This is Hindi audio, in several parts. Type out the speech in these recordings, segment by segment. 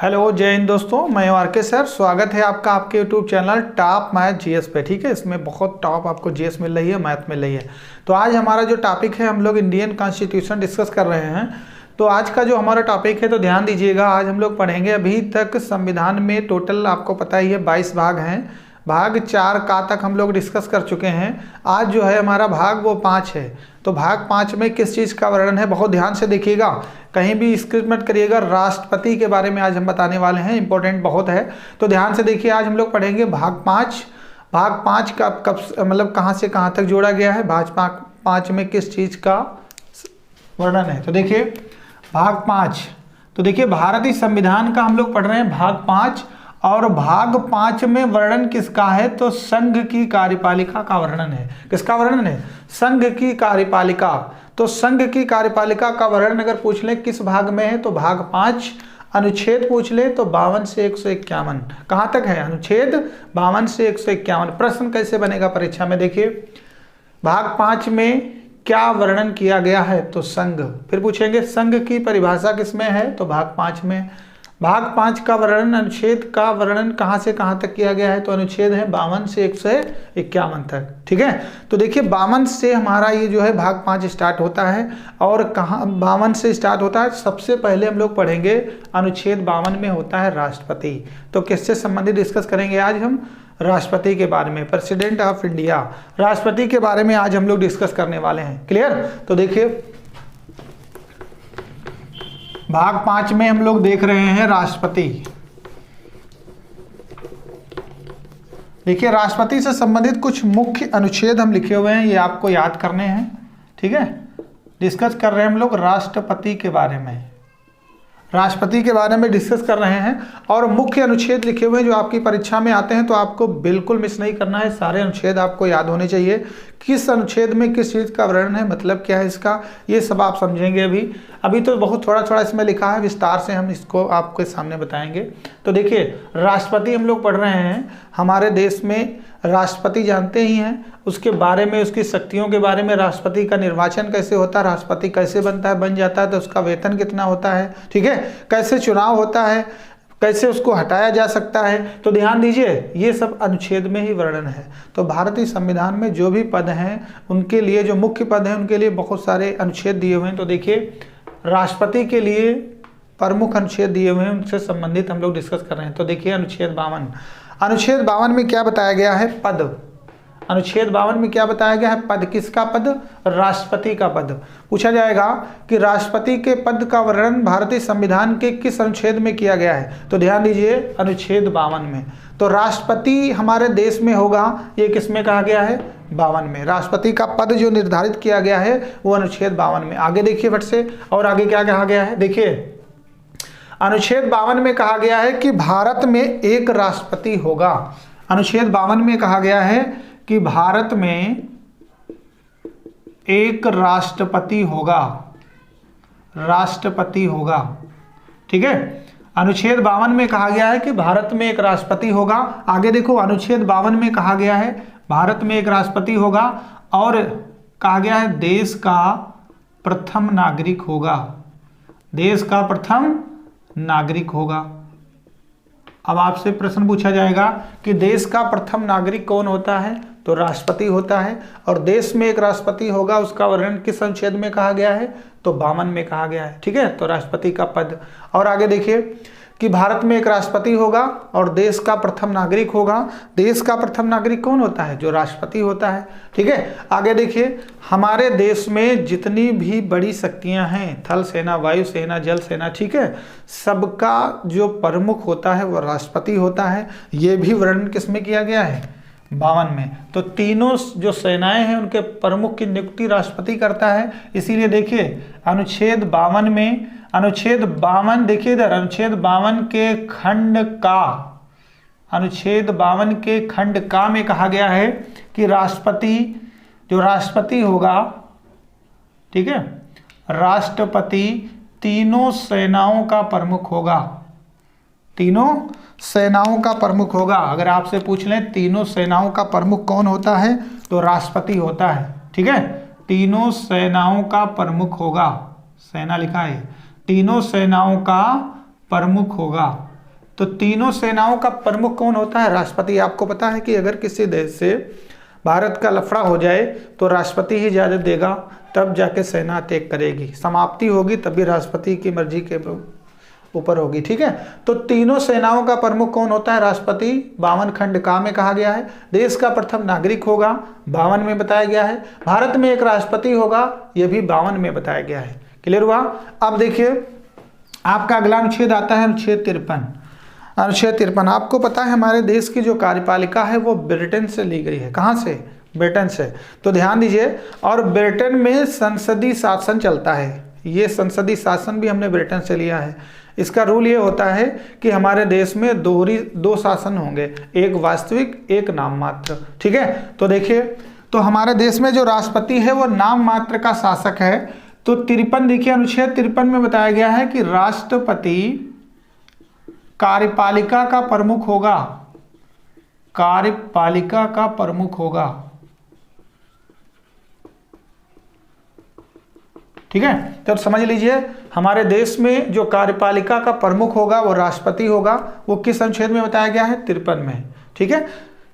हेलो जय हिंद दोस्तों, मैं आर.के. सर। स्वागत है आपका आपके YouTube channel top math GS पे। ठीक है, इसमें बहुत टॉप आपको जीएस मिल रही है, मैथ मिल रही है। तो आज हमारा जो टॉपिक है, हम लोग इंडियन कॉन्स्टिट्यूशन डिस्कस कर रहे हैं। तो आज का जो हमारा टॉपिक है, तो ध्यान दीजिएगा, आज हम लोग पढ़ेंगे। अभी तक संविधान में टोटल आपको पता ही है 22 भाग हैं। भाग 4 का तक हम लोग डिस्कस कर चुके हैं। आज जो है हमारा भाग वो 5 है। तो भाग 5 में किस चीज़ का वर्णन है, बहुत ध्यान से देखिएगा, कहीं भी स्किप मत करिएगा। राष्ट्रपति के बारे में आज हम बताने वाले हैं, इंपॉर्टेंट बहुत है। तो ध्यान से देखिए, आज हम लोग पढ़ेंगे भाग 5। भाग 5 का कब मतलब कहाँ से कहाँ तक जोड़ा गया है, भाग 5 में किस चीज़ का वर्णन है। तो देखिए भाग 5, तो देखिए भारतीय संविधान का हम लोग पढ़ रहे हैं भाग 5। और भाग 5 में वर्णन किसका है, तो संघ की कार्यपालिका का वर्णन है। किसका वर्णन है, संघ की कार्यपालिका। तो संघ की कार्यपालिका का वर्णन अगर पूछ ले किस भाग में है, तो भाग 5। अनुच्छेद पूछ ले तो 52 से 151 कहाँ तक है, अनुच्छेद 52 से 151। प्रश्न कैसे बनेगा परीक्षा में, देखिए भाग 5 में क्या वर्णन किया गया है, तो संघ। फिर पूछेंगे संघ की परिभाषा किसमें है, तो भाग 5 में। भाग 5 का वर्णन, अनुच्छेद का वर्णन कहाँ से कहाँ तक किया गया है, तो अनुच्छेद है 52 से 151 तक। ठीक है, तो देखिए 52 से हमारा ये जो है भाग 5 स्टार्ट होता है। और कहाँ 52 से स्टार्ट होता है, सबसे पहले हम लोग पढ़ेंगे अनुच्छेद 52 में होता है राष्ट्रपति। तो किससे संबंधित डिस्कस करेंगे आज हम, राष्ट्रपति के बारे में, प्रेसिडेंट ऑफ इंडिया, राष्ट्रपति के बारे में आज हम लोग डिस्कस करने वाले हैं। क्लियर। तो देखिए भाग 5 में हम लोग देख रहे हैं राष्ट्रपति। देखिए राष्ट्रपति से संबंधित कुछ मुख्य अनुच्छेद हम लिखे हुए हैं, ये आपको याद करने हैं। ठीक है, डिस्कस कर रहे हैं हम लोग राष्ट्रपति के बारे में, राष्ट्रपति के बारे में डिस्कस कर रहे हैं। और मुख्य अनुच्छेद लिखे हुए हैं जो आपकी परीक्षा में आते हैं, तो आपको बिल्कुल मिस नहीं करना है। सारे अनुच्छेद आपको याद होने चाहिए, किस अनुच्छेद में किस चीज़ का वर्णन है, मतलब क्या है इसका, ये सब आप समझेंगे। अभी तो बहुत थोड़ा थोड़ा इसमें लिखा है, विस्तार से हम इसको आपके सामने बताएंगे। तो देखिए राष्ट्रपति हम लोग पढ़ रहे हैं। हमारे देश में राष्ट्रपति जानते ही हैं, उसके बारे में, उसकी शक्तियों के बारे में, राष्ट्रपति का निर्वाचन कैसे होता है, राष्ट्रपति कैसे बनता है, बन जाता है तो उसका वेतन कितना होता है, ठीक है, कैसे चुनाव होता है, कैसे उसको हटाया जा सकता है। तो ध्यान दीजिए, ये सब अनुच्छेद में ही वर्णन है। तो भारतीय संविधान में जो भी पद हैं, उनके लिए जो मुख्य पद हैं, उनके लिए बहुत सारे अनुच्छेद दिए हुए हैं। तो देखिए राष्ट्रपति के लिए प्रमुख अनुच्छेद दिए हुए हैं, उनसे संबंधित हम लोग डिस्कस कर रहे हैं। तो देखिए अनुच्छेद 52, अनुच्छेद 52 में क्या बताया गया है, पद। अनुच्छेद 52 में क्या बताया गया है, पद। किसका पद, राष्ट्रपति का पद। पूछा जाएगा कि राष्ट्रपति के पद का वर्णन भारतीय संविधान के किस अनुच्छेद में किया गया है, तो ध्यान दीजिए अनुच्छेद 52 में। तो राष्ट्रपति हमारे देश में होगा, ये किस में कहा गया है, 52 में। राष्ट्रपति का पद जो निर्धारित किया गया है वो अनुच्छेद 52 में। आगे देखिए फट से, और आगे क्या कहा गया है, देखिए अनुच्छेद 52 में कहा गया है कि भारत में एक राष्ट्रपति होगा। अनुच्छेद 52 में कहा गया है कि भारत में एक राष्ट्रपति होगा, राष्ट्रपति होगा। ठीक है, अनुच्छेद 52 में कहा गया है कि भारत में एक राष्ट्रपति होगा। आगे देखो अनुच्छेद 52 में कहा गया है भारत में एक राष्ट्रपति होगा, और कहा गया है देश का प्रथम नागरिक होगा, देश का प्रथम नागरिक होगा। अब आपसे प्रश्न पूछा जाएगा कि देश का प्रथम नागरिक कौन होता है, तो राष्ट्रपति होता है। और देश में एक राष्ट्रपति होगा, उसका वर्णन किस अनुच्छेद में कहा गया है, तो 52 में कहा गया है। ठीक है, तो राष्ट्रपति का पद। और आगे देखिए कि भारत में एक राष्ट्रपति होगा और देश का प्रथम नागरिक होगा। देश का प्रथम नागरिक कौन होता है, जो राष्ट्रपति होता है। ठीक है, आगे देखिए हमारे देश में जितनी भी बड़ी शक्तियां हैं, थल सेना, वायु सेना, जल सेना, ठीक है, सबका जो प्रमुख होता है वो राष्ट्रपति होता है। ये भी वर्णन किसमें किया गया है, 52 में। तो तीनों जो सेनाएं हैं उनके प्रमुख की नियुक्ति राष्ट्रपति करता है। इसीलिए देखिए अनुच्छेद 52 में, अनुच्छेद 52 देखिए इधर, अनुच्छेद 52 के खंड का, अनुच्छेद 52 के खंड का में कहा गया है कि राष्ट्रपति, जो राष्ट्रपति होगा, ठीक है, राष्ट्रपति तीनों सेनाओं का प्रमुख होगा, तीनों सेनाओं का प्रमुख होगा। अगर आपसे पूछ लें तीनों सेनाओं का प्रमुख कौन होता है, तो राष्ट्रपति होता है। ठीक है, तीनों सेनाओं का प्रमुख होगा, सेना लिखा है, तीनों सेनाओं का प्रमुख होगा, तो तीनों सेनाओं का प्रमुख कौन होता है? राष्ट्रपति। आपको पता है कि अगर किसी देश से भारत का लफड़ा हो जाए तो राष्ट्रपति ही इजाजत देगा, तब जाके सेना त्याग करेगी, समाप्ति होगी तभी राष्ट्रपति की मर्जी के ऊपर होगी। ठीक है, तो तीनों सेनाओं का प्रमुख कौन होता है? राष्ट्रपति। 52 खंड का में कहा गया है। देश का प्रथम नागरिक होगा, 52 में बताया गया है। भारत में एक राष्ट्रपति होगा, यह भी 52 में बताया गया है। क्लियर हुआ? अब देखिए आपका अगला अनुच्छेद आता है अनुच्छेद 53। अनुच्छेद 53 आपको पता है हमारे देश की जो कार्यपालिका है वो ब्रिटेन से ली गई है। कहाँ से? ब्रिटेन से। तो ध्यान दीजिए, और ब्रिटेन में संसदीय शासन चलता है। ये संसदीय शासन भी हमने ब्रिटेन से लिया है। इसका रूल ये होता है कि हमारे देश में दो शासन होंगे, एक वास्तविक एक नाम मात्र। ठीक है, तो देखिए, तो हमारे देश में जो राष्ट्रपति है वो नाम मात्र का शासक है। तो 53 देखिए, अनुच्छेद 53 में बताया गया है कि राष्ट्रपति कार्यपालिका का प्रमुख होगा, कार्यपालिका का प्रमुख होगा। ठीक है, तो समझ लीजिए हमारे देश में जो कार्यपालिका का प्रमुख होगा वो राष्ट्रपति होगा। वो किस अनुच्छेद में बताया गया है? 53 में। ठीक है,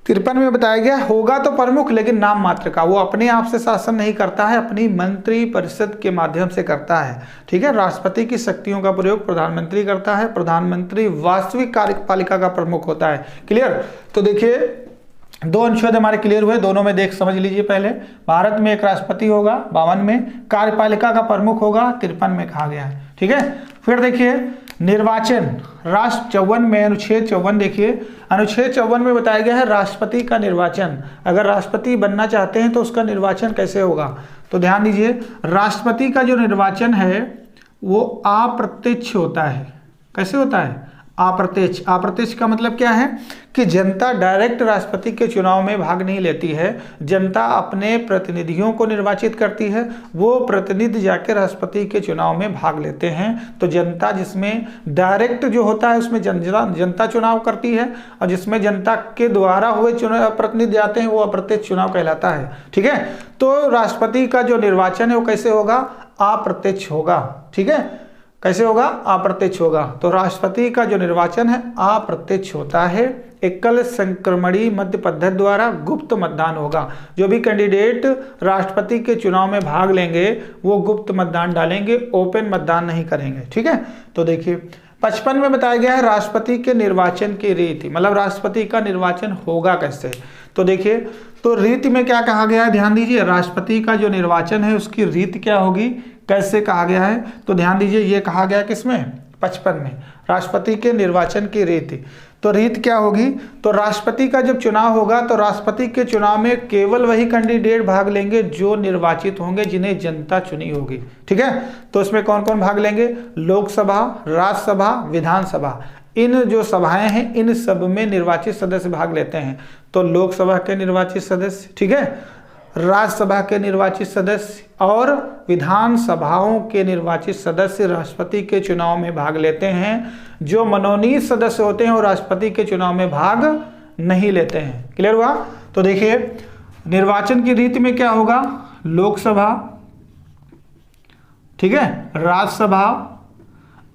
53 में बताया गया होगा तो प्रमुख, लेकिन नाम मात्र का। वो अपने आप से शासन नहीं करता है, अपनी मंत्री परिषद के माध्यम से करता है। ठीक है, राष्ट्रपति की शक्तियों का प्रयोग प्रधानमंत्री करता है। प्रधानमंत्री वास्तविक कार्यपालिका का प्रमुख होता है। क्लियर? तो देखिए दो अनुच्छेद हमारे क्लियर हुए, दोनों में देख समझ लीजिए। पहले भारत में एक राष्ट्रपति होगा 52 में, कार्यपालिका का प्रमुख होगा 53 में कहा गया है। ठीक है, फिर देखिए निर्वाचन, राष्ट्र 54 में अनुच्छेद 54 देखिए, अनुच्छेद 54 में बताया गया है राष्ट्रपति का निर्वाचन। अगर राष्ट्रपति बनना चाहते हैं तो उसका निर्वाचन कैसे होगा? तो ध्यान दीजिए, राष्ट्रपति का जो निर्वाचन है वो अप्रत्यक्ष होता है। कैसे होता है? अप्रत्यक्ष। अप्रत्यक्ष का मतलब क्या है कि जनता डायरेक्ट राष्ट्रपति के चुनाव में भाग नहीं लेती है, जनता अपने प्रतिनिधियों को निर्वाचित करती है, वो प्रतिनिधि जाकर राष्ट्रपति के चुनाव में भाग लेते हैं। तो जनता जिसमें डायरेक्ट जो होता है उसमें जनता चुनाव करती है, और जिसमें जनता के द्वारा हुए प्रतिनिधि जाते हैं वो अप्रत्यक्ष चुनाव कहलाता है। ठीक है, तो राष्ट्रपति का जो निर्वाचन है वो कैसे होगा? अप्रत्यक्ष होगा। ठीक है, कैसे होगा? अप्रत्यक्ष होगा। तो राष्ट्रपति का जो निर्वाचन है अप्रत्यक्ष होता है। एकल संक्रमणीय मत पद्धति द्वारा गुप्त मतदान होगा। जो भी कैंडिडेट राष्ट्रपति के चुनाव में भाग लेंगे वो गुप्त मतदान डालेंगे, ओपन मतदान नहीं करेंगे। ठीक है, तो देखिए 55 में बताया गया है राष्ट्रपति के निर्वाचन की रीति, मतलब राष्ट्रपति का निर्वाचन होगा कैसे। तो देखिए, तो रीति में क्या कहा गया है? ध्यान दीजिए, राष्ट्रपति का जो निर्वाचन है उसकी रीति क्या होगी, कैसे कहा गया है? तो ध्यान दीजिए, ये कहा गया किसमें? 55 में, राष्ट्रपति के निर्वाचन की रीति। तो रीत क्या होगी? तो राष्ट्रपति का जब चुनाव होगा तो राष्ट्रपति के चुनाव में केवल वही कैंडिडेट भाग लेंगे जो निर्वाचित होंगे, जिन्हें जनता चुनी होगी। ठीक है, तो इसमें कौन कौन भाग लेंगे? लोकसभा, राज्यसभा, विधानसभा। इन जो सभाएं हैं इन सब में निर्वाचित सदस्य भाग लेते हैं। तो लोकसभा के निर्वाचित सदस्य, ठीक है, राज्यसभा के निर्वाचित सदस्य और विधानसभाओं के निर्वाचित सदस्य राष्ट्रपति के चुनाव में भाग लेते हैं। जो मनोनीत सदस्य होते हैं वो राष्ट्रपति के चुनाव में भाग नहीं लेते हैं। क्लियर हुआ? तो देखिए निर्वाचन की रीति में क्या होगा? लोकसभा, ठीक है, राज्यसभा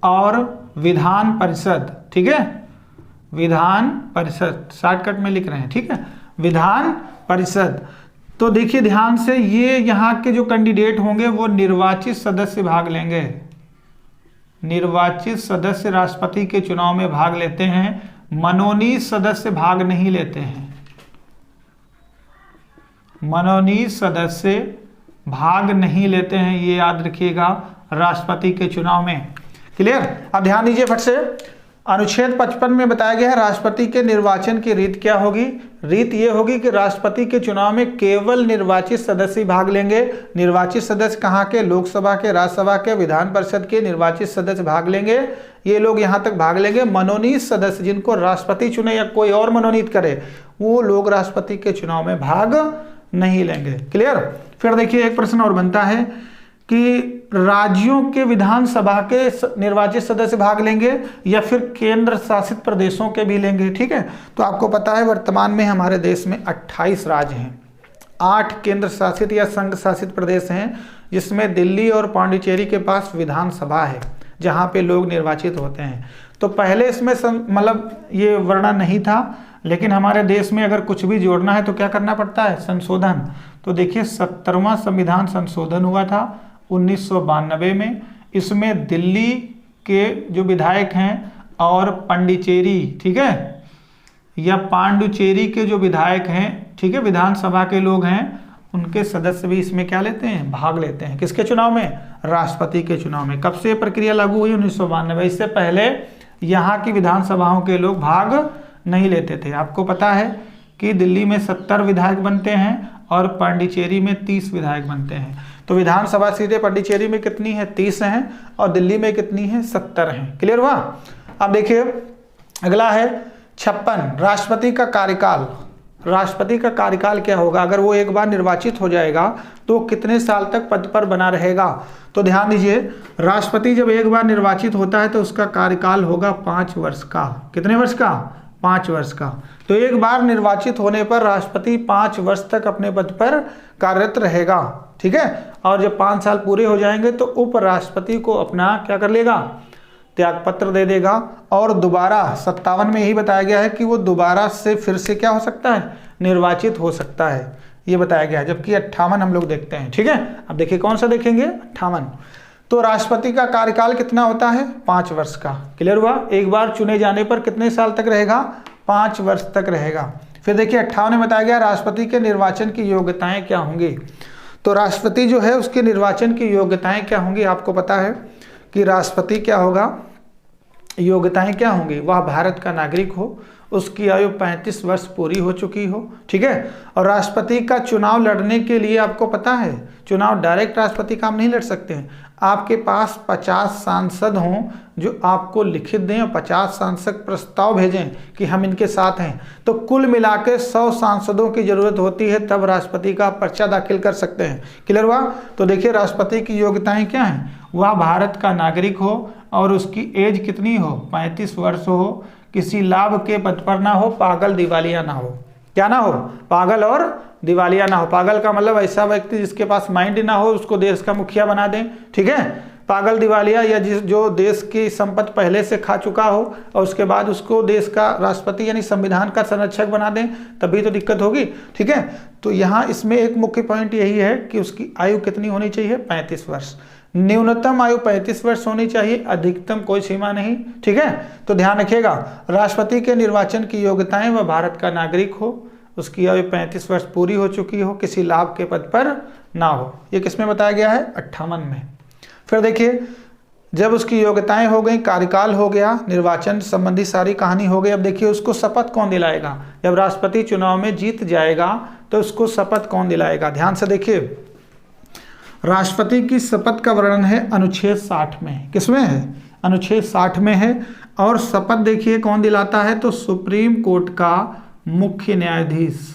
और विधान परिषद। ठीक है, विधान परिषद शॉर्टकट में लिख रहे हैं। ठीक है, विधान परिषद। तो देखिए ध्यान से, ये यहाँ के जो कैंडिडेट होंगे वो निर्वाचित सदस्य भाग लेंगे। निर्वाचित सदस्य राष्ट्रपति के चुनाव में भाग लेते हैं, मनोनीत सदस्य भाग नहीं लेते हैं। मनोनीत सदस्य भाग नहीं लेते हैं, ये याद रखिएगा, राष्ट्रपति के चुनाव में। क्लियर? अब ध्यान दीजिए फट से, अनुच्छेद 55 में बताया गया है राष्ट्रपति के निर्वाचन की रीत क्या होगी? रीत ये होगी कि राष्ट्रपति के चुनाव में केवल निर्वाचित सदस्य भाग लेंगे। निर्वाचित सदस्य कहाँ के? लोकसभा के, राज्यसभा के, विधान परिषद के निर्वाचित सदस्य भाग लेंगे। ये लोग यहाँ तक भाग लेंगे। मनोनीत सदस्य जिनको राष्ट्रपति चुने या कोई और मनोनीत करे, वो लोग राष्ट्रपति के चुनाव में भाग नहीं लेंगे। क्लियर? फिर देखिए एक प्रश्न और बनता है कि राज्यों के विधानसभा के निर्वाचित सदस्य भाग लेंगे या फिर केंद्र शासित प्रदेशों के भी लेंगे। ठीक है, तो आपको पता है वर्तमान में हमारे देश में 28 राज्य हैं, 8 केंद्र शासित या संघ शासित प्रदेश हैं, जिसमें दिल्ली और पांडिचेरी के पास विधानसभा है जहां पे लोग निर्वाचित होते हैं। तो पहले इसमें मतलब ये वर्णन नहीं था, लेकिन हमारे देश में अगर कुछ भी जोड़ना है तो क्या करना पड़ता है, संशोधन। तो देखिए 70वां संविधान संशोधन हुआ था 1992 में। इसमें दिल्ली के जो विधायक हैं और पांडिचेरी, ठीक है, या पांडुचेरी के जो विधायक हैं, ठीक है, विधानसभा के लोग हैं, उनके सदस्य भी इसमें क्या लेते हैं, भाग लेते हैं। किसके चुनाव में, राष्ट्रपति के चुनाव में। कब से प्रक्रिया लागू हुई, 1992। इससे पहले यहाँ की विधानसभाओं के लोग भाग नहीं लेते थे। आपको पता है कि दिल्ली में 70 विधायक बनते हैं और पांडिचेरी में 30 विधायक बनते हैं। तो विधानसभा सीटें पांडिचेरी में कितनी है, 30 हैं, और दिल्ली में कितनी है, 70 हैं। क्लियर हुआ। अब देखिए अगला है 56, राष्ट्रपति का कार्यकाल। राष्ट्रपति का कार्यकाल क्या होगा, अगर वो एक बार निर्वाचित हो जाएगा तो कितने साल तक पद पर बना रहेगा। तो ध्यान दीजिए, राष्ट्रपति जब एक बार निर्वाचित होता है तो उसका कार्यकाल होगा 5 वर्ष का। कितने वर्ष का, 5 वर्ष का। तो एक बार निर्वाचित होने पर राष्ट्रपति 5 वर्ष तक अपने पद पर कार्यरत रहेगा, ठीक है। और जब 5 साल पूरे हो जाएंगे तो उपराष्ट्रपति को अपना क्या कर लेगा, त्यागपत्र दे देगा, और दोबारा 57 में यही बताया गया है कि वो दोबारा से फिर से क्या हो सकता है, निर्वाचित हो सकता है, ये बताया गया है। जबकि 58 हम लोग देखते हैं, ठीक है। अब देखिए कौन सा देखेंगे, 58। तो राष्ट्रपति का कार्यकाल कितना होता है, 5 वर्ष का। क्लियर हुआ। एक बार चुने जाने पर कितने साल तक रहेगा, 5 वर्ष तक रहेगा। फिर देखिए 58 में बताया गया राष्ट्रपति के निर्वाचन की योग्यताएं क्या होंगी। तो राष्ट्रपति जो है उसके निर्वाचन की योग्यताएं क्या होंगी। आपको पता है कि राष्ट्रपति क्या होगा, योग्यताएं क्या होंगी, वह भारत का नागरिक हो, उसकी आयु 35 वर्ष पूरी हो चुकी हो, ठीक है। और राष्ट्रपति का चुनाव लड़ने के लिए आपको पता है, चुनाव डायरेक्ट राष्ट्रपति काम नहीं लड़ सकते हैं। आपके पास 50 सांसद हों जो आपको लिखित दें और 50 सांसद प्रस्ताव भेजें कि हम इनके साथ हैं, तो कुल मिलाकर 100 सांसदों की जरूरत होती है, तब राष्ट्रपति का पर्चा दाखिल कर सकते हैं। क्लियर हुआ। तो देखिए राष्ट्रपति की योग्यताएं क्या हैं, वह भारत का नागरिक हो और उसकी एज कितनी हो, 35 वर्ष हो, किसी लाभ के पद पर ना हो, पागल दिवालिया ना हो। क्या ना हो, पागल और दिवालिया ना हो। पागल का मतलब ऐसा व्यक्ति जिसके पास माइंड ना हो, उसको देश का मुखिया बना दें, ठीक है। पागल दिवालिया या जो देश की संपत्ति पहले से खा चुका हो और उसके बाद उसको देश का राष्ट्रपति यानी संविधान का संरक्षक बना दें, तभी तो दिक्कत होगी, ठीक है। तो यहाँ इसमें एक मुख्य पॉइंट यही है कि उसकी आयु कितनी होनी चाहिए, 35 वर्ष। न्यूनतम आयु 35 वर्ष होनी चाहिए, अधिकतम कोई सीमा नहीं, ठीक है। तो ध्यान रखिएगा, राष्ट्रपति के निर्वाचन की योग्यताएं, वह भारत का नागरिक हो, उसकी आयु 35 वर्ष पूरी हो चुकी हो, किसी लाभ के पद पर ना हो। ये किसमें बताया गया है, 58 में। फिर देखिए जब उसकी योग्यताएं हो गई, कार्यकाल हो गया, निर्वाचन संबंधी सारी कहानी हो गई। अब देखिए उसको शपथ कौन दिलाएगा। जब राष्ट्रपति चुनाव में जीत जाएगा तो उसको शपथ कौन दिलाएगा। ध्यान से देखिए, राष्ट्रपति की शपथ का वर्णन है अनुच्छेद 60 में। किसमें है, अनुच्छेद 60 में है। और शपथ देखिए कौन दिलाता है, तो सुप्रीम कोर्ट का मुख्य न्यायाधीश।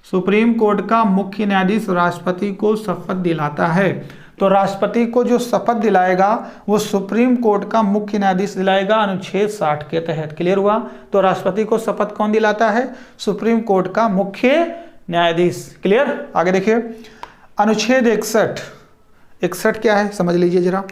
सुप्रीम कोर्ट का मुख्य न्यायाधीश राष्ट्रपति को शपथ दिलाता है। तो राष्ट्रपति को जो शपथ दिलाएगा वो सुप्रीम कोर्ट का मुख्य न्यायाधीश दिलाएगा अनुच्छेद 60 के तहत। क्लियर हुआ। तो राष्ट्रपति को शपथ कौन दिलाता है, सुप्रीम कोर्ट का मुख्य न्यायाधीश। क्लियर। आगे देखिए अनुच्छेद 61 क्या है समझ लीजिए जरा।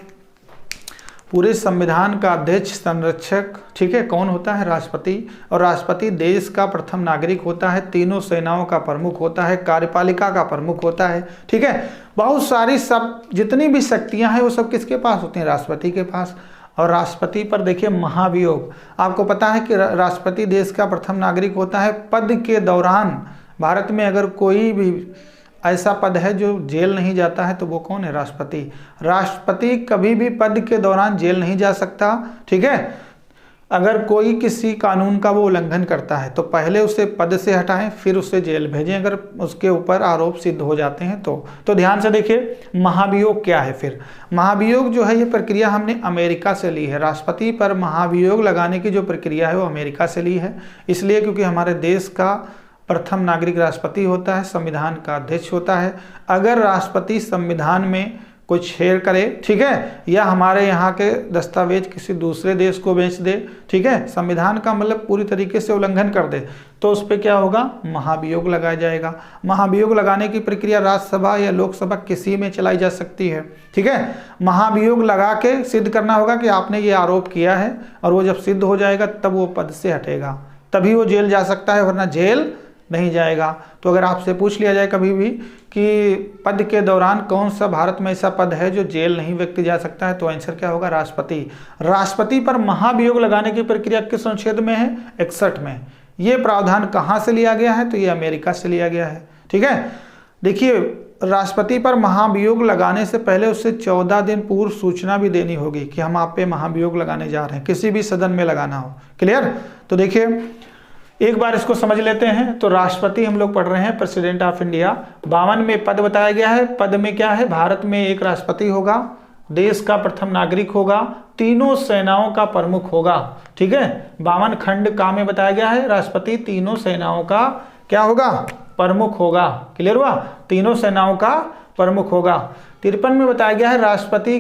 पूरे संविधान का अध्यक्ष संरक्षक, ठीक है, कौन होता है, राष्ट्रपति। और राष्ट्रपति देश का प्रथम नागरिक होता है, तीनों सेनाओं का प्रमुख होता है, कार्यपालिका का प्रमुख होता है, ठीक है। बहुत सारी सब जितनी भी शक्तियां हैं वो सब किसके पास होती हैं, राष्ट्रपति के पास। और राष्ट्रपति पर देखिए महाभियोग। आपको पता है कि राष्ट्रपति देश का प्रथम नागरिक होता है। पद के दौरान भारत में अगर कोई भी ऐसा पद है जो जेल नहीं जाता है तो वो कौन है, राष्ट्रपति। राष्ट्रपति कभी भी पद के दौरान जेल नहीं जा सकता, ठीक है। अगर कोई किसी कानून का वो उल्लंघन करता है तो पहले उसे पद से हटाएं, फिर उसे जेल भेजें अगर उसके ऊपर आरोप सिद्ध हो जाते हैं तो ध्यान से देखिए महाभियोग क्या है। फिर महाभियोग जो है ये प्रक्रिया हमने अमेरिका से ली है। राष्ट्रपति पर महाभियोग लगाने की जो प्रक्रिया है वो अमेरिका से ली है, इसलिए क्योंकि हमारे देश का प्रथम नागरिक राष्ट्रपति होता है, संविधान का अध्यक्ष होता है। अगर राष्ट्रपति संविधान में कुछ शेयर करे, ठीक है, या हमारे यहाँ के दस्तावेज किसी दूसरे देश को बेच दे, ठीक है, संविधान का मतलब पूरी तरीके से उल्लंघन कर दे, तो उस पर क्या होगा, महाभियोग लगाया जाएगा। महाभियोग लगाने की प्रक्रिया राज्यसभा या लोकसभा किसी में चलाई जा सकती है, ठीक है। महाभियोग लगा के सिद्ध करना होगा कि आपने ये आरोप किया है, और वो जब सिद्ध हो जाएगा तब वो पद से हटेगा, तभी वो जेल जा सकता है, वरना जेल नहीं जाएगा। तो अगर आपसे पूछ लिया जाए कभी भी कि पद के दौरान कौन सा भारत में ऐसा पद है जो जेल नहीं व्यक्ति जा सकता है, तो आंसर क्या होगा, राष्ट्रपति। राष्ट्रपति पर महाभियोग लगाने की प्रक्रिया किस अनुच्छेद में है, 61 में। ये प्रावधान कहाँ से लिया गया है, तो ये अमेरिका से लिया गया है, ठीक है। देखिए, राष्ट्रपति पर महाभियोग लगाने से पहले उससे 14 दिन पूर्व सूचना भी देनी होगी कि हम आप पे महाभियोग लगाने जा रहे हैं, किसी भी सदन में लगाना हो, क्लियर। तो देखिए एक बार इसको समझ लेते हैं। तो राष्ट्रपति हम लोग पढ़ रहे हैं, प्रेसिडेंट ऑफ इंडिया। 52 में पद बताया गया है। पद में क्या है, भारत में एक राष्ट्रपति होगा, देश का प्रथम नागरिक होगा, तीनों सेनाओं का प्रमुख होगा, ठीक है। 52 खंड का में बताया गया है, राष्ट्रपति तीनों सेनाओं का क्या होगा, प्रमुख होगा, क्लियर हुआ, तीनों सेनाओं का प्रमुख होगा। 53 में बताया गया है, राष्ट्रपति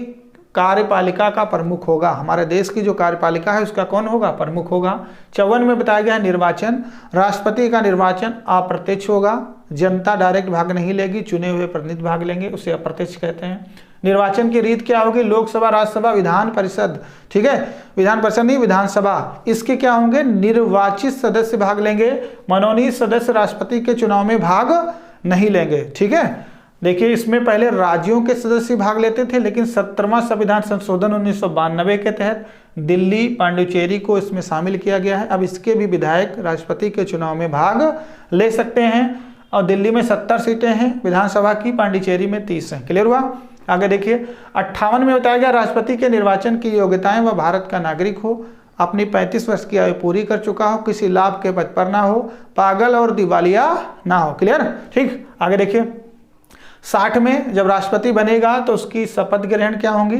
कार्यपालिका का प्रमुख होगा, हमारे देश की जो कार्यपालिका है उसका कौन होगा, प्रमुख होगा। 54 में बताया गया है, निर्वाचन, राष्ट्रपति का निर्वाचन अप्रत्यक्ष होगा, जनता डायरेक्ट भाग नहीं लेगी, चुने हुए प्रतिनिधि भाग लेंगे, उसे अप्रत्यक्ष कहते हैं। निर्वाचन की रीत क्या होगी, लोकसभा, राज्यसभा, विधान परिषद, ठीक है, विधान परिषद नहीं, विधानसभा, इसके क्या होंगे, निर्वाचित सदस्य भाग लेंगे, मनोनीत सदस्य राष्ट्रपति के चुनाव में भाग नहीं लेंगे, ठीक है। देखिए, इसमें पहले राज्यों के सदस्य भाग लेते थे, लेकिन 17वां संविधान संशोधन 1992 के तहत दिल्ली, पांडिचेरी को इसमें शामिल किया गया है। अब इसके भी विधायक राष्ट्रपति के चुनाव में भाग ले सकते हैं, और दिल्ली में 70 सीटें हैं विधानसभा की, पांडिचेरी में 30 हैं, क्लियर हुआ। आगे देखिए, 58 में बताया गया, राष्ट्रपति के निर्वाचन की योग्यताएं, वह भारत का नागरिक हो, अपनी 35 वर्ष की आयु पूरी कर चुका हो, किसी लाभ के पद पर ना हो, पागल और दिवालिया ना हो, क्लियर, ठीक। आगे देखिए, 60 में जब राष्ट्रपति बनेगा तो उसकी शपथ ग्रहण क्या होंगी,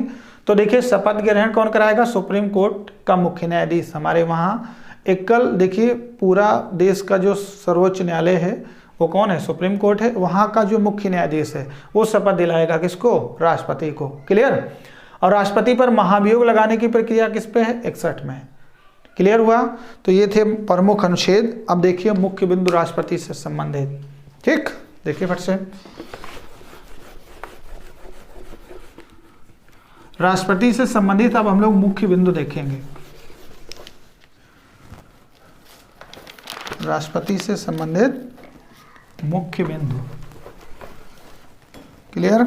तो देखिए शपथ ग्रहण कौन कराएगा, सुप्रीम कोर्ट का मुख्य न्यायाधीश। हमारे वहाँ एकल, देखिए पूरा देश का जो सर्वोच्च न्यायालय है वो कौन है, सुप्रीम कोर्ट है, वहाँ का जो मुख्य न्यायाधीश है वो शपथ दिलाएगा किसको, राष्ट्रपति को, क्लियर। और राष्ट्रपति पर महाभियोग लगाने की प्रक्रिया किस पे है, 61 में, क्लियर हुआ। तो ये थे प्रमुख अनुच्छेद। अब देखिए मुख्य बिंदु राष्ट्रपति से संबंधित, ठीक, देखिए फट से, राष्ट्रपति से संबंधित अब हम लोग मुख्य बिंदु देखेंगे। राष्ट्रपति से संबंधित मुख्य बिंदु, क्लियर।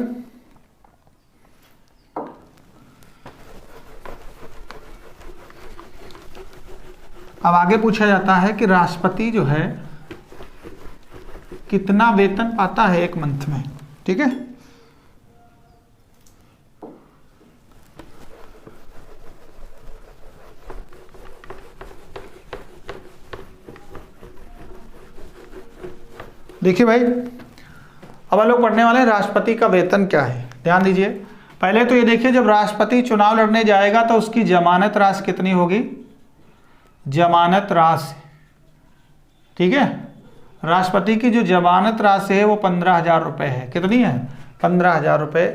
अब आगे पूछा जाता है कि राष्ट्रपति जो है कितना वेतन पाता है एक मंथ में, ठीक है। देखिए भाई, अब हम लोग पढ़ने वाले हैं राष्ट्रपति का वेतन क्या है, ध्यान दीजिए। पहले तो ये देखिए, जब राष्ट्रपति चुनाव लड़ने जाएगा तो उसकी जमानत राशि कितनी होगी, जमानत राशि, ठीक है। राष्ट्रपति की जो जमानत राशि है वो 15,000 रुपये है, कितनी है, 15,000 रुपये।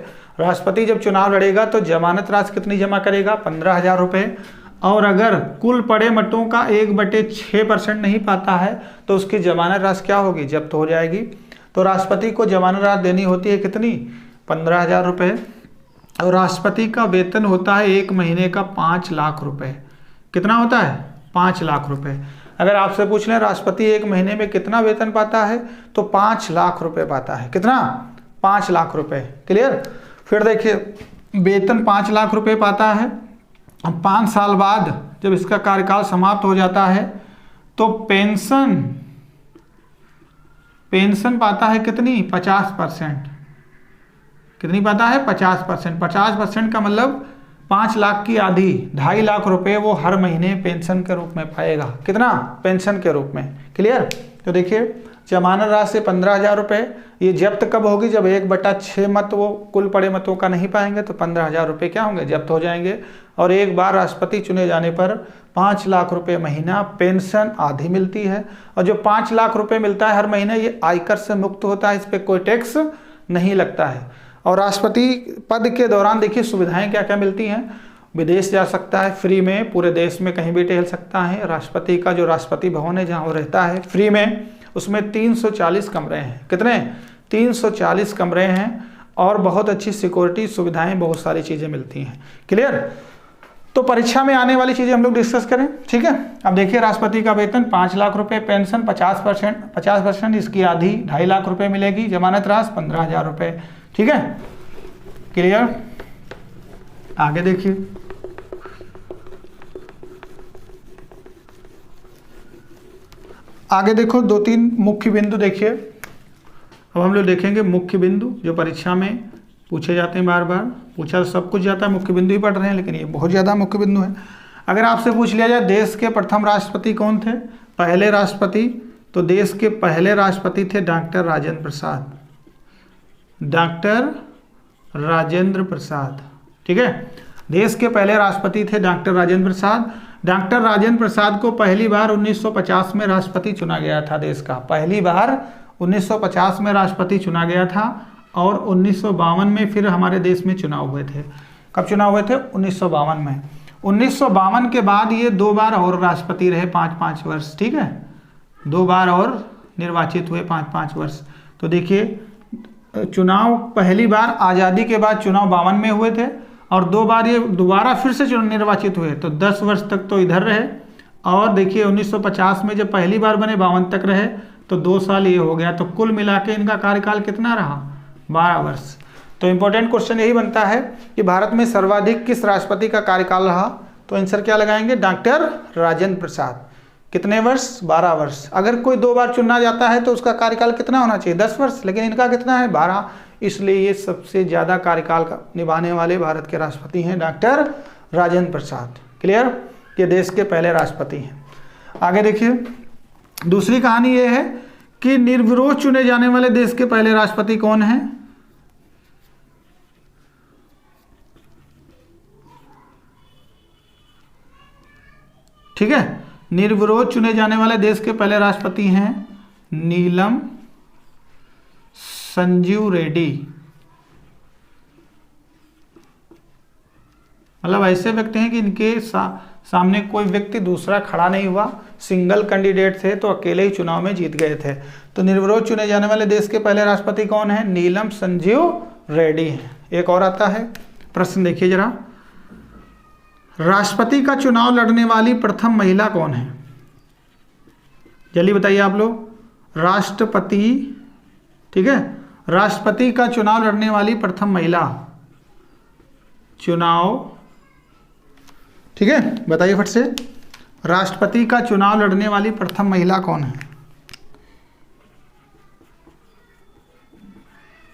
राष्ट्रपति जब चुनाव लड़ेगा तो जमानत राशि कितनी जमा करेगा, 15,000 रुपये। और अगर कुल पड़े मतों का 1/6% नहीं पाता है तो उसकी जमानत राशि क्या होगी, जब्त हो जाएगी। तो राष्ट्रपति को जमानत राशि देनी होती है कितनी, 15,000 रुपये। और राष्ट्रपति का वेतन होता है एक महीने का 5 लाख रुपए। कितना होता है, 5 लाख रुपए। अगर आपसे पूछ लें राष्ट्रपति एक महीने में कितना वेतन पाता है तो 5 लाख रुपए पाता है। कितना, 5 लाख रुपए, क्लियर। फिर देखिए, वेतन 5 लाख रुपए पाता है। अब 5 साल बाद जब इसका कार्यकाल समाप्त हो जाता है तो पेंशन पाता है कितनी, 50%। कितनी पाता है, 50%। 50% का मतलब 5 लाख की आधी, 2.5 लाख रुपए वो हर महीने पेंशन के रूप में पाएगा। कितना, पेंशन के रूप में, क्लियर। तो देखिए, जमानत राशि 15,000 रुपये, ये जब्त कब होगी, जब 1/6 मत वो कुल पड़े मतों का नहीं पाएंगे तो 15,000 रुपये क्या होंगे, जब्त हो जाएंगे। और एक बार राष्ट्रपति चुने जाने पर 5 लाख रुपए महीना पेंशन आधी मिलती है। और जो 5 लाख रुपए मिलता है हर महीने, ये आयकर से मुक्त होता है, इस पर कोई टैक्स नहीं लगता है। और राष्ट्रपति पद के दौरान देखिए सुविधाएं क्या क्या मिलती हैं। विदेश जा सकता है फ्री में, पूरे देश में कहीं भी टहल सकता है। राष्ट्रपति का जो राष्ट्रपति भवन है जहाँ वो रहता है फ्री में, उसमें 340 कमरे हैं। कितने? 340 कमरे हैं और बहुत अच्छी सिक्योरिटी सुविधाएं, बहुत सारी चीज़ें मिलती हैं। क्लियर? तो परीक्षा में आने वाली चीज़ें हम लोग डिस्कस करें, ठीक है। अब देखिए राष्ट्रपति का वेतन 5 लाख रुपए, पेंशन 50%, इसकी आधी 2.5 लाख रुपए मिलेगी, जमानत राशि 15,000 रुपये, ठीक है। क्लियर? आगे देखिए, आगे देखो 2-3 मुख्य बिंदु देखिए। अब हम लोग देखेंगे मुख्य बिंदु जो परीक्षा में पूछे जाते हैं, बार बार पूछा सब कुछ जाता है, मुख्य बिंदु ही पढ़ रहे हैं, लेकिन ये बहुत ज़्यादा मुख्य बिंदु है। अगर आपसे पूछ लिया जाए देश के प्रथम राष्ट्रपति कौन थे, पहले राष्ट्रपति, तो देश के पहले राष्ट्रपति थे डॉक्टर राजेंद्र प्रसाद, डॉक्टर राजेंद्र प्रसाद, ठीक है। देश के पहले राष्ट्रपति थे डॉक्टर राजेंद्र प्रसाद। डॉक्टर राजेंद्र प्रसाद को पहली बार 1950 में राष्ट्रपति चुना गया था देश का, पहली बार 1950 में राष्ट्रपति चुना गया था और 1952 में फिर हमारे देश में चुनाव हुए थे। कब चुनाव हुए थे? 1952 में। 1952 के बाद ये 2 बार और राष्ट्रपति रहे 5-5 वर्ष, ठीक है, 2 बार और निर्वाचित हुए 5-5 वर्ष। तो देखिए चुनाव पहली बार आज़ादी के बाद चुनाव 52 में हुए थे और 2 बार ये दोबारा फिर से निर्वाचित हुए, तो 10 वर्ष तक तो इधर रहे। और देखिए 1950 में जब पहली बार बने 52 तक रहे, तो 2 साल ये हो गया, तो कुल मिला के इनका कार्यकाल कितना रहा? 12 वर्ष। तो इंपॉर्टेंट क्वेश्चन यही बनता है कि भारत में सर्वाधिक किस राष्ट्रपति का कार्यकाल रहा, तो आंसर क्या लगाएंगे? डॉक्टर राजेंद्र प्रसाद। कितने वर्ष? 12 वर्ष। अगर कोई 2 बार चुना जाता है तो उसका कार्यकाल कितना होना चाहिए? 10 वर्ष, लेकिन इनका कितना है? 12। इसलिए ये सबसे ज़्यादा कार्यकाल का निभाने वाले भारत के राष्ट्रपति हैं डॉक्टर राजेंद्र प्रसाद। क्लियर? ये देश के पहले राष्ट्रपति हैं। आगे देखिए, दूसरी कहानी ये है कि निर्विरोध चुने जाने वाले देश के पहले राष्ट्रपति कौन हैं? ठीक है, निर्विरोध चुने जाने वाले देश के पहले राष्ट्रपति हैं नीलम संजीव रेड्डी। मतलब ऐसे व्यक्ति हैं कि इनके सामने कोई व्यक्ति दूसरा खड़ा नहीं हुआ, सिंगल कैंडिडेट थे तो अकेले ही चुनाव में जीत गए थे। तो निर्विरोध चुने जाने वाले देश के पहले राष्ट्रपति कौन है? नीलम संजीव रेड्डी हैं। एक और आता है प्रश्न, देखिए जरा, राष्ट्रपति का चुनाव लड़ने वाली प्रथम महिला कौन है? जल्दी बताइए आप लोग। राष्ट्रपति, ठीक है, राष्ट्रपति का चुनाव लड़ने वाली प्रथम महिला, चुनाव, ठीक है, बताइए फट से, राष्ट्रपति का चुनाव लड़ने वाली प्रथम महिला कौन है?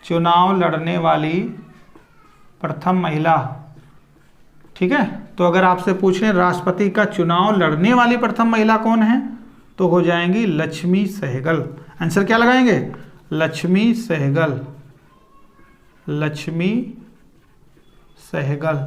चुनाव लड़ने वाली प्रथम महिला, ठीक है। तो अगर आपसे पूछ लें राष्ट्रपति का चुनाव लड़ने वाली प्रथम महिला कौन है, तो हो जाएंगी लक्ष्मी सहगल। आंसर क्या लगाएंगे? लक्ष्मी सहगल, लक्ष्मी सहगल,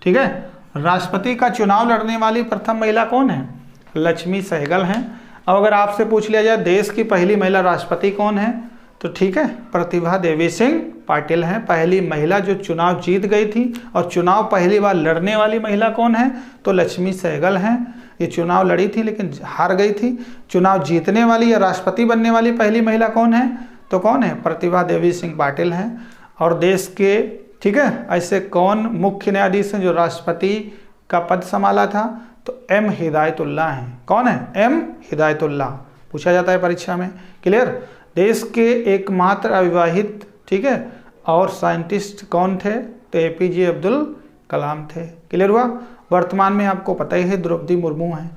ठीक है। राष्ट्रपति का चुनाव लड़ने वाली प्रथम महिला कौन है? लक्ष्मी सहगल हैं। अब अगर आपसे पूछ लिया जाए देश की पहली महिला राष्ट्रपति कौन है, तो ठीक है, प्रतिभा देवी सिंह पाटिल हैं, पहली महिला जो चुनाव जीत गई थी। और चुनाव पहली बार लड़ने वाली महिला कौन है? तो लक्ष्मी सहगल हैं। ये चुनाव लड़ी थी लेकिन हार गई थी। चुनाव जीतने वाली या राष्ट्रपति बनने वाली पहली महिला कौन है? तो कौन है? प्रतिभा देवी सिंह पाटिल हैं। और देश के, ठीक है, ऐसे कौन मुख्य न्यायाधीश हैं जो राष्ट्रपति का पद संभाला था? तो एम हिदायतुल्लाह हैं। कौन है? एम हिदायतुल्लाह, पूछा जाता है परीक्षा में। क्लियर? देश के एकमात्र अविवाहित, ठीक है, और साइंटिस्ट कौन थे? तो एपीजे अब्दुल कलाम थे। क्लियर हुआ? वर्तमान में आपको पता ही है द्रौपदी मुर्मू हैं।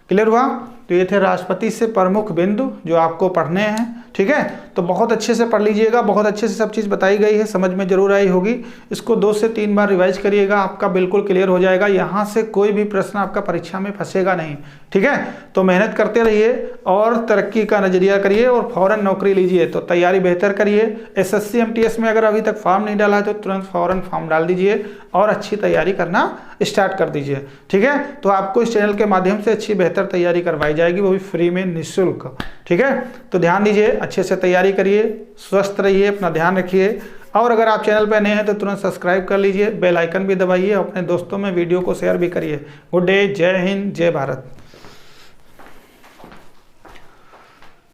क्लियर हुआ? तो ये थे राष्ट्रपति से प्रमुख बिंदु जो आपको पढ़ने हैं, ठीक है। तो बहुत अच्छे से पढ़ लीजिएगा, बहुत अच्छे से सब चीज़ बताई गई है, समझ में जरूर आई होगी। इसको 2 से 3 बार रिवाइज करिएगा, आपका बिल्कुल क्लियर हो जाएगा। यहाँ से कोई भी प्रश्न आपका परीक्षा में फंसेगा नहीं, ठीक है। तो मेहनत करते रहिए और तरक्की का नजरिया करिए और फौरन नौकरी लीजिए। तो तैयारी बेहतर करिए। SSC MTS में अगर अभी तक फॉर्म नहीं डाला है तो तुरंत फौरन फॉर्म डाल दीजिए और अच्छी तैयारी करना स्टार्ट कर दीजिए, ठीक है। तो आपको इस चैनल के माध्यम से अच्छी बेहतर तैयारी करवाई जाएगी, वो भी फ्री में, निःशुल्क, ठीक है। तो ध्यान दीजिए, अच्छे से तैयारी करिए, स्वस्थ रहिए, अपना ध्यान रखिए और अगर आप चैनल पर नए हैं तो तुरंत सब्सक्राइब कर लीजिए, बेल आइकन भी दबाइए, अपने दोस्तों में वीडियो को शेयर भी करिए। गुड डे, जय हिंद, जय भारत।